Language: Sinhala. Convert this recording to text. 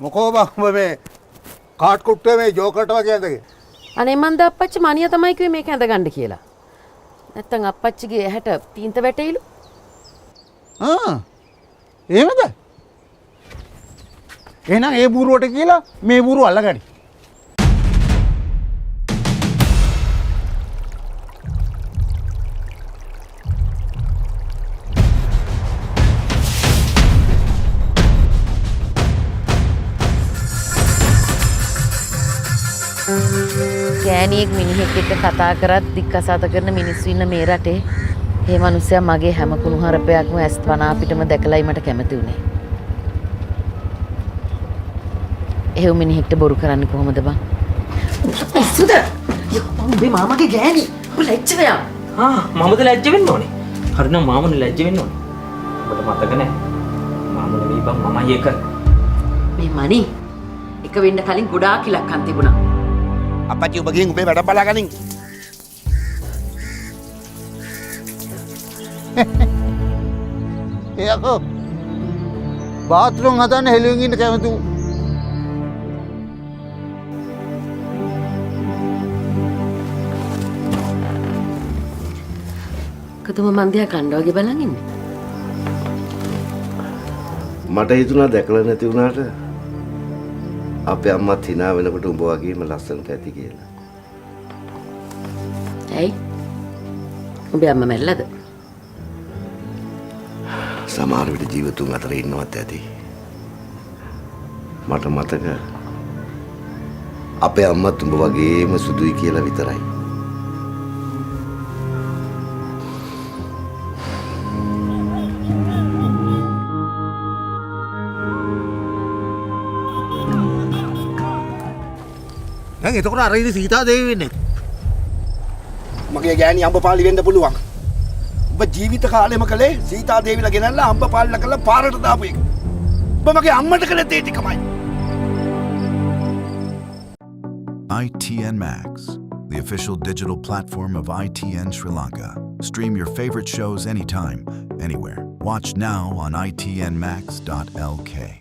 මොකෝ බං මේ කාට් කුට්ටේ මේ ජෝකර්ට වගේ ඇඳගෙන. අනේ මන්ද අප්පච්චි මනියා තමයි කිව්වේ මේක ඇඳගන්න කියලා. නැත්තම් අප්පච්චිගේ ඇහැට තීන්ත වැටෙයිලු. එහෙමද? එහෙනම් ඒ බූරුවට කියලා මේ බූරුව අල්ලගනි. ගෑණියෙක් මිනිහෙක් එක්ක කතා කරත් දික්කසාත කරන මිනිස්සු ඉන්න මේ රටේ මේ මිනිස්සයා මගේ හැම කුණුහරුපයක්ම ඇස් පන අපිටම දැකලායි මට කැමති උනේ. එහෙව් මිනිහෙක්ට බොරු කරන්නේ කොහොමද බං? ඉස්සුද? යප්පම් මේ මාමගේ ගෑණි. ඔබ ලැජ්ජ වෙලා. මමද ලැජ්ජ වෙන්න ඕනේ. හරිනම් මාමනේ ලැජ්ජ වෙන්න ඕනේ. ඔබට මතක නැහැ. මාම නෙවෙයි බං මමයි එක. මේ මණි එක වෙන්න කලින් ගොඩාක් ඉලක්කම් තිබුණා. අපච්චි ඔබ ගිහින් උඹේ වැඩ බලාගනින්. එයකෝ බාත්රූම් හදන්න හෙළුවෙන් ඉන්න කැමති උ. කතුම මන්දියා කණ්ඩ වගේ බලන් ඉන්නේ. මට හිතුණා දැකලා නැති වුණාට අපේ අම්මත් hina වෙනකොට උඹ වගේම ලස්සනට ඇති කියලා. ඇයි? උඹේ අම්මා මැරිලාද? සමහර විට ජීවිතුන් අතර ඉන්නවත් ඇති. මට මතක අපේ අම්මත් උඹ වගේම සුදුයි කියලා විතරයි. දැන් එතකොට අර ඉන්නේ සීතා දේවී වෙන්නේ. මගේ ගෑණි අම්බපාලි වෙන්න පුළුවන්. ඔබ ජීවිත කාලෙම කලේ සීතා දේවිලා ගෙනල්ලා අම්බපාලිලා කරලා පාරට දාපු එක. ඔබ මගේ අම්මට කළේ ඒ ටිකමයි. ITN Max, the official digital platform of ITN Sri Lanka. Stream your favorite shows anytime, anywhere. Watch now on itnmax.lk.